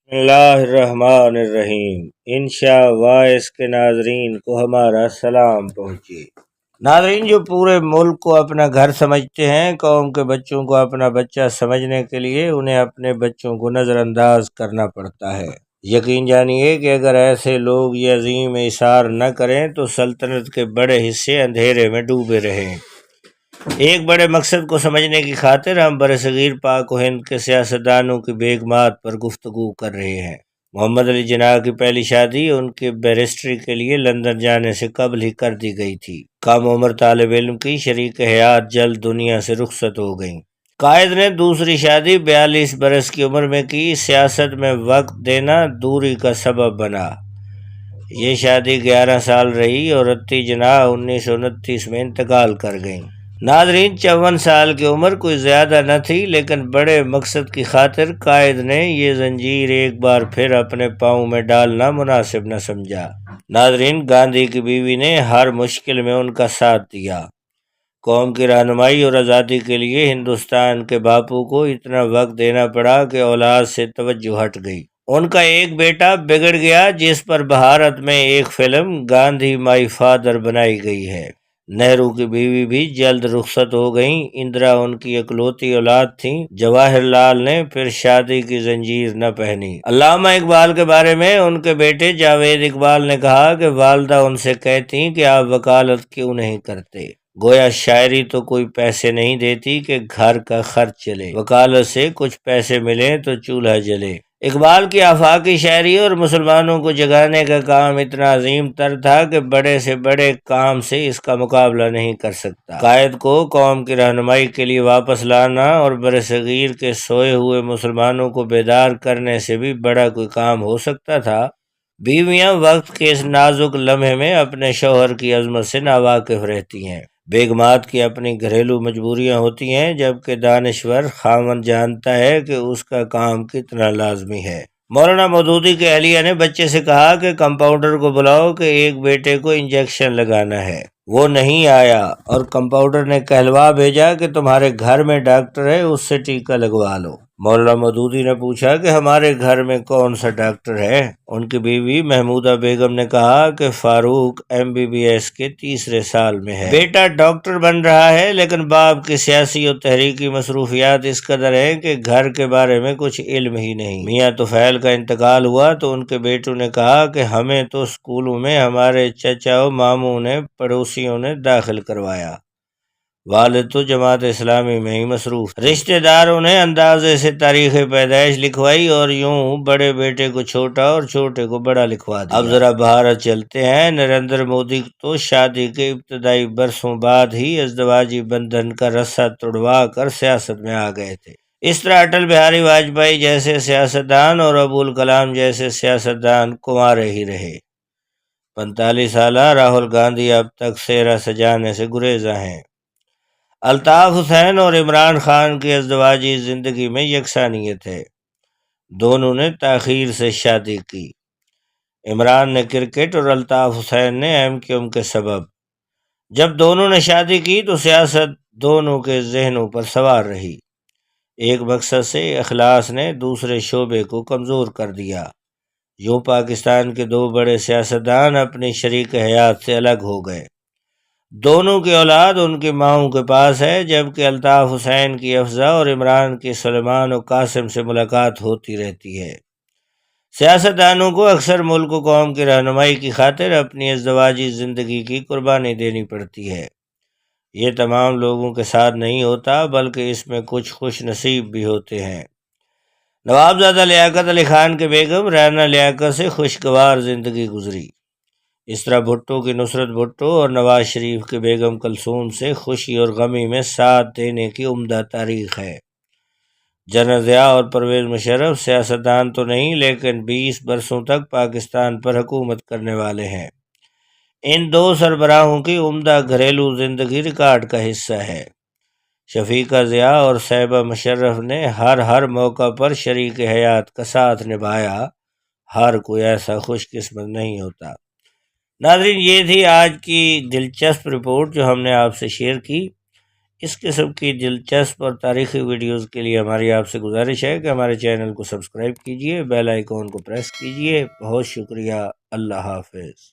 بسم اللہ الرحمن الرحیم۔ انشاء وائس کے ناظرین کو ہمارا سلام پہنچے۔ ناظرین، جو پورے ملک کو اپنا گھر سمجھتے ہیں، قوم کے بچوں کو اپنا بچہ سمجھنے کے لیے انہیں اپنے بچوں کو نظر انداز کرنا پڑتا ہے۔ یقین جانیے کہ اگر ایسے لوگ یہ عظیم اثار نہ کریں تو سلطنت کے بڑے حصے اندھیرے میں ڈوبے رہیں۔ ایک بڑے مقصد کو سمجھنے کی خاطر ہم برصغیر پاک و ہند کے سیاستدانوں کی بیگمات پر گفتگو کر رہے ہیں۔ محمد علی جناح کی پہلی شادی ان کے بیرسٹری کے لیے لندن جانے سے قبل ہی کر دی گئی تھی۔ کم عمر طالب علم کی شریک حیات جلد دنیا سے رخصت ہو گئیں۔ قائد نے دوسری شادی 42 برس کی عمر میں کی۔ سیاست میں وقت دینا دوری کا سبب بنا۔ یہ شادی 11 سال رہی اور رتی جناح 1929 میں انتقال کر گئیں۔ ناظرین، 54 سال کی عمر کوئی زیادہ نہ تھی، لیکن بڑے مقصد کی خاطر قائد نے یہ زنجیر ایک بار پھر اپنے پاؤں میں ڈالنا مناسب نہ سمجھا۔ ناظرین، گاندھی کی بیوی نے ہر مشکل میں ان کا ساتھ دیا۔ قوم کی رہنمائی اور آزادی کے لیے ہندوستان کے باپو کو اتنا وقت دینا پڑا کہ اولاد سے توجہ ہٹ گئی۔ ان کا ایک بیٹا بگڑ گیا، جس پر بھارت میں ایک فلم گاندھی مائی فادر بنائی گئی ہے۔ نہرو کی بیوی بھی جلد رخصت ہو گئیں۔ اندرا ان کی اکلوتی اولاد تھیں۔ جواہر لال نے پھر شادی کی زنجیر نہ پہنی۔ علامہ اقبال کے بارے میں ان کے بیٹے جاوید اقبال نے کہا کہ والدہ ان سے کہتی کہ آپ وکالت کیوں نہیں کرتے؟ گویا شاعری تو کوئی پیسے نہیں دیتی کہ گھر کا خرچ چلے، وکالت سے کچھ پیسے ملیں تو چولہا جلے۔ اقبال کی آفاقی شاعری اور مسلمانوں کو جگانے کا کام اتنا عظیم تر تھا کہ بڑے سے بڑے کام سے اس کا مقابلہ نہیں کر سکتا۔ قائد کو قوم کی رہنمائی کے لیے واپس لانا اور برصغیر کے سوئے ہوئے مسلمانوں کو بیدار کرنے سے بھی بڑا کوئی کام ہو سکتا تھا۔ بیویاں وقت کے اس نازک لمحے میں اپنے شوہر کی عظمت سے ناواقف رہتی ہیں۔ بیگمات کی اپنی گھریلو مجبوریاں ہوتی ہیں، جبکہ دانشور خاوند جانتا ہے کہ اس کا کام کتنا لازمی ہے۔ مولانا مودودی کے اہلیہ نے بچے سے کہا کہ کمپاؤنڈر کو بلاؤ کہ ایک بیٹے کو انجیکشن لگانا ہے۔ وہ نہیں آیا اور کمپاؤنڈر نے کہلوا بھیجا کہ تمہارے گھر میں ڈاکٹر ہے، اس سے ٹیکہ لگوا لو۔ مولانا مودودی نے پوچھا کہ ہمارے گھر میں کون سا ڈاکٹر ہے؟ ان کی بیوی محمودہ بیگم نے کہا کہ فاروق MBBS کے تیسرے سال میں ہے۔ بیٹا ڈاکٹر بن رہا ہے، لیکن باپ کی سیاسی اور تحریکی مصروفیات اس قدر ہیں کہ گھر کے بارے میں کچھ علم ہی نہیں۔ میاں طفیل کا انتقال ہوا تو ان کے بیٹوں نے کہا کہ ہمیں تو اسکولوں میں ہمارے چچا و ماموں نے، پڑوسیوں نے داخل کروایا، والد تو جماعت اسلامی میں ہی مصروف۔ رشتہ داروں نے اندازے سے تاریخ پیدائش لکھوائی اور یوں بڑے بیٹے کو چھوٹا اور چھوٹے کو بڑا لکھوا دیا۔ اب ذرا بھارت چلتے ہیں۔ نریندر مودی تو شادی کے ابتدائی برسوں بعد ہی ازدواجی بندھن کا رسہ توڑوا کر سیاست میں آ گئے تھے۔ اس طرح اٹل بہاری واجپئی جیسے سیاستدان اور ابوالکلام جیسے سیاستدان کنوارے ہی رہے۔ 45 سالہ راہل گاندھی اب تک سہرا سجانے سے گریزاں ہیں۔ الطاف حسین اور عمران خان کی ازدواجی زندگی میں یکسانیت ہے۔ دونوں نے تاخیر سے شادی کی۔ عمران نے کرکٹ اور الطاف حسین نے MQM کے سبب۔ جب دونوں نے شادی کی تو سیاست دونوں کے ذہنوں پر سوار رہی۔ ایک مقصد سے اخلاص نے دوسرے شعبے کو کمزور کر دیا۔ یوں پاکستان کے دو بڑے سیاستدان اپنی شریک حیات سے الگ ہو گئے۔ دونوں کی اولاد ان کی ماؤں کے پاس ہے، جبکہ الطاف حسین کی افزا اور عمران کی سلیمان و قاسم سے ملاقات ہوتی رہتی ہے۔ سیاستدانوں کو اکثر ملک و قوم کی رہنمائی کی خاطر اپنی ازدواجی زندگی کی قربانی دینی پڑتی ہے۔ یہ تمام لوگوں کے ساتھ نہیں ہوتا، بلکہ اس میں کچھ خوش نصیب بھی ہوتے ہیں۔ نوابزادہ لیاقت علی خان کے بیگم رانا لیاقت سے خوشگوار زندگی گزری۔ اس طرح بھٹو کی نصرت بھٹو اور نواز شریف کی بیگم کلثوم سے خوشی اور غمی میں ساتھ دینے کی عمدہ تاریخ ہے۔ جنرل ضیاء اور پرویز مشرف سیاستدان تو نہیں، لیکن 20 برسوں تک پاکستان پر حکومت کرنے والے ہیں۔ ان دو سربراہوں کی عمدہ گھریلو زندگی ریکارڈ کا حصہ ہے۔ شفیقہ ضیاء اور صاحبہ مشرف نے ہر موقع پر شریک حیات کا ساتھ نبھایا۔ ہر کوئی ایسا خوش قسمت نہیں ہوتا۔ ناظرین، یہ تھی آج کی دلچسپ رپورٹ جو ہم نے آپ سے شیئر کی۔ اس قسم کی دلچسپ اور تاریخی ویڈیوز کے لیے ہماری آپ سے گزارش ہے کہ ہمارے چینل کو سبسکرائب کیجیے، بیل آئیکن کو پریس کیجیے۔ بہت شکریہ، اللہ حافظ۔